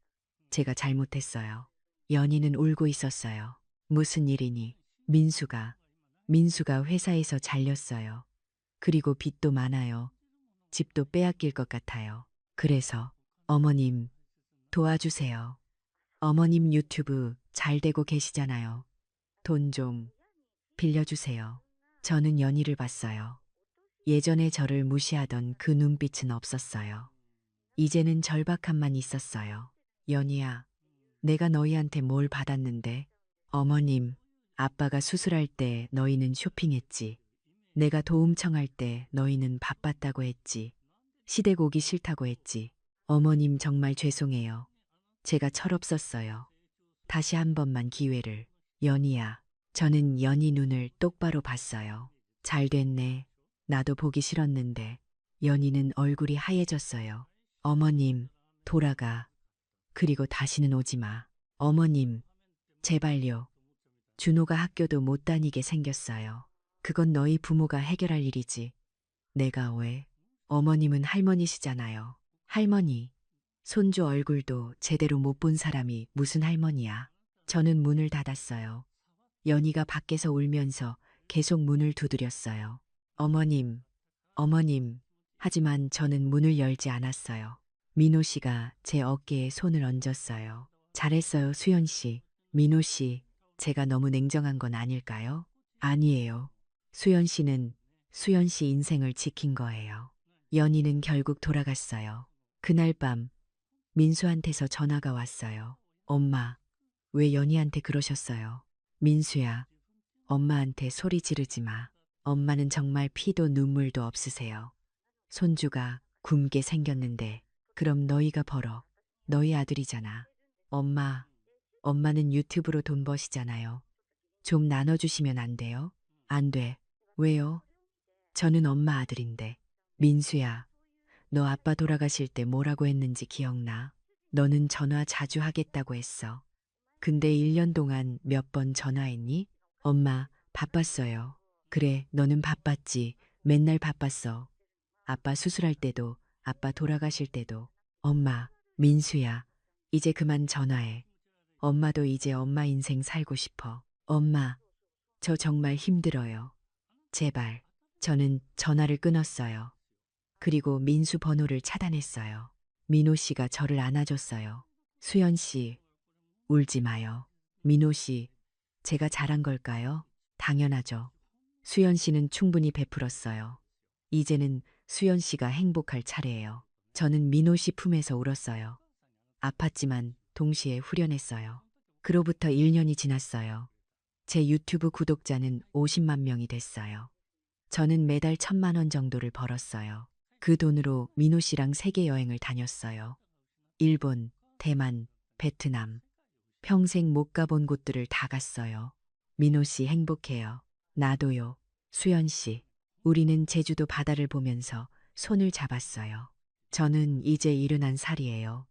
제가 잘못했어요. 연희는 울고 있었어요. 무슨 일이니? 민수가 회사에서 잘렸어요. 그리고 빚도 많아요. 집도 빼앗길 것 같아요. 그래서 어머님 도와주세요. 어머님 유튜브 잘 되고 계시잖아요. 돈 좀 빌려주세요. 저는 연희를 봤어요. 예전에 저를 무시하던 그 눈빛은 없었어요. 이제는 절박함만 있었어요. 연희야, 내가 너희한테 뭘 받았는데? 어머님, 아빠가 수술할 때 너희는 쇼핑했지. 내가 도움 청할 때 너희는 바빴다고 했지. 시댁 오기 싫다고 했지. 어머님 정말 죄송해요. 제가 철없었어요. 다시 한 번만 기회를. 연희야. 저는 연희 눈을 똑바로 봤어요. 잘 됐네. 나도 보기 싫었는데. 연희는 얼굴이 하얘졌어요. 어머님, 돌아가. 그리고 다시는 오지 마. 어머님, 제발요. 준호가 학교도 못 다니게 생겼어요. 그건 너희 부모가 해결할 일이지. 내가 왜? 어머님은 할머니시잖아요. 할머니. 손주 얼굴도 제대로 못 본 사람이 무슨 할머니야. 저는 문을 닫았어요. 연희가 밖에서 울면서 계속 문을 두드렸어요. 어머님, 어머님. 하지만 저는 문을 열지 않았어요. 민호 씨가 제 어깨에 손을 얹었어요. 잘했어요, 수연 씨. 민호 씨, 제가 너무 냉정한 건 아닐까요? 아니에요. 수연 씨는 수연 씨 인생을 지킨 거예요. 연희는 결국 돌아갔어요. 그날 밤 민수한테서 전화가 왔어요. 엄마, 왜 연희한테 그러셨어요? 민수야, 엄마한테 소리 지르지 마. 엄마는 정말 피도 눈물도 없으세요. 손주가 굶게 생겼는데 그럼 너희가 벌어. 너희 아들이잖아. 엄마는 유튜브로 돈 버시잖아요. 좀 나눠주시면 안 돼요? 안 돼. 왜요? 저는 엄마 아들인데. 민수야, 너 아빠 돌아가실 때 뭐라고 했는지 기억나? 너는 전화 자주 하겠다고 했어. 근데 1년 동안 몇 번 전화했니? 엄마, 바빴어요. 그래, 너는 바빴지. 맨날 바빴어. 아빠 수술할 때도, 아빠 돌아가실 때도. 엄마, 민수야, 이제 그만 전화해. 엄마도 이제 엄마 인생 살고 싶어. 엄마, 저 정말 힘들어요. 제발. 저는 전화를 끊었어요. 그리고 민수 번호를 차단했어요. 민호 씨가 저를 안아줬어요. 수연 씨, 울지 마요. 민호 씨, 제가 잘한 걸까요? 당연하죠. 수연 씨는 충분히 베풀었어요. 이제는 수연 씨가 행복할 차례예요. 저는 민호 씨 품에서 울었어요. 아팠지만 동시에 후련했어요. 그로부터 1년이 지났어요. 제 유튜브 구독자는 50만 명이 됐어요. 저는 매달 1,000만 원 정도를 벌었어요. 그 돈으로 민호 씨랑 세계 여행을 다녔어요. 일본, 대만, 베트남. 평생 못 가본 곳들을 다 갔어요. 민호 씨 행복해요. 나도요. 수연 씨. 우리는 제주도 바다를 보면서 손을 잡았어요. 저는 이제 71살이에요.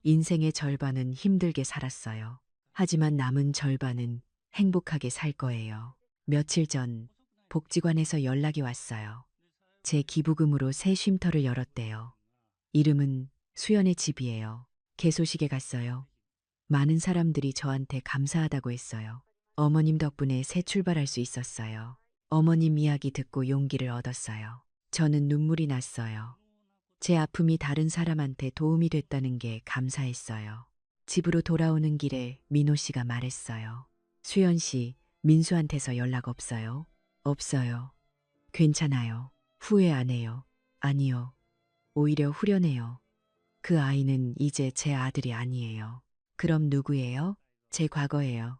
인생의 절반은 힘들게 살았어요. 하지만 남은 절반은 행복하게 살 거예요. 며칠 전 복지관에서 연락이 왔어요. 제 기부금으로 새 쉼터를 열었대요. 이름은 수연의 집이에요. 개소식에 갔어요. 많은 사람들이 저한테 감사하다고 했어요. 어머님 덕분에 새 출발할 수 있었어요. 어머님 이야기 듣고 용기를 얻었어요. 저는 눈물이 났어요. 제 아픔이 다른 사람한테 도움이 됐다는 게 감사했어요. 집으로 돌아오는 길에 민호 씨가 말했어요. 수연 씨, 민수한테서 연락 없어요? 없어요. 괜찮아요. 후회 안 해요. 아니요. 오히려 후련해요. 그 아이는 이제 제 아들이 아니에요. 그럼 누구예요? 제 과거예요.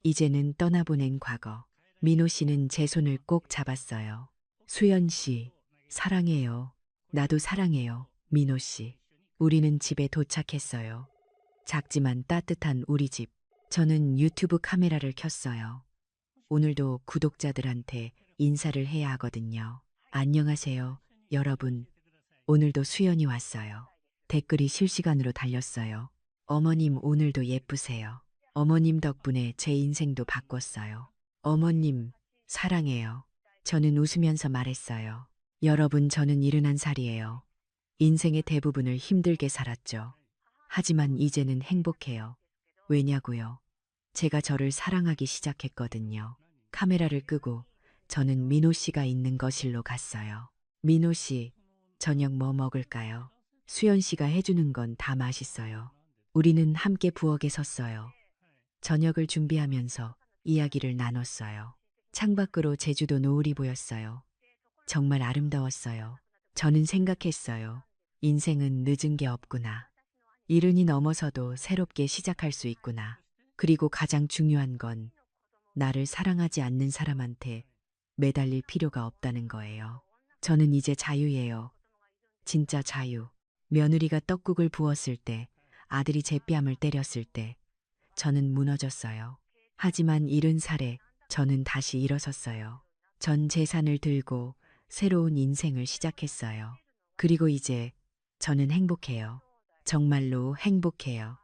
이제는 떠나보낸 과거. 민호 씨는 제 손을 꼭 잡았어요. 수연 씨, 사랑해요. 나도 사랑해요. 민호 씨. 우리는 집에 도착했어요. 작지만 따뜻한 우리 집. 저는 유튜브 카메라를 켰어요. 오늘도 구독자들한테 인사를 해야 하거든요. 안녕하세요, 여러분. 오늘도 수연이 왔어요. 댓글이 실시간으로 달렸어요. 어머님 오늘도 예쁘세요. 어머님 덕분에 제 인생도 바꿨어요. 어머님, 사랑해요. 저는 웃으면서 말했어요. 여러분, 저는 71살이에요. 인생의 대부분을 힘들게 살았죠. 하지만 이제는 행복해요. 왜냐고요? 제가 저를 사랑하기 시작했거든요. 카메라를 끄고 저는 민호 씨가 있는 거실로 갔어요. 민호 씨, 저녁 뭐 먹을까요? 수연 씨가 해주는 건 다 맛있어요. 우리는 함께 부엌에 섰어요. 저녁을 준비하면서 이야기를 나눴어요. 창밖으로 제주도 노을이 보였어요. 정말 아름다웠어요. 저는 생각했어요. 인생은 늦은 게 없구나. 이른이 넘어서도 새롭게 시작할 수 있구나. 그리고 가장 중요한 건 나를 사랑하지 않는 사람한테 매달릴 필요가 없다는 거예요. 저는 이제 자유예요. 진짜 자유. 며느리가 떡국을 부었을 때, 아들이 제 뺨을 때렸을 때, 저는 무너졌어요. 하지만 70살에 저는 다시 일어섰어요. 전 재산을 들고 새로운 인생을 시작했어요. 그리고 이제 저는 행복해요. 정말로 행복해요.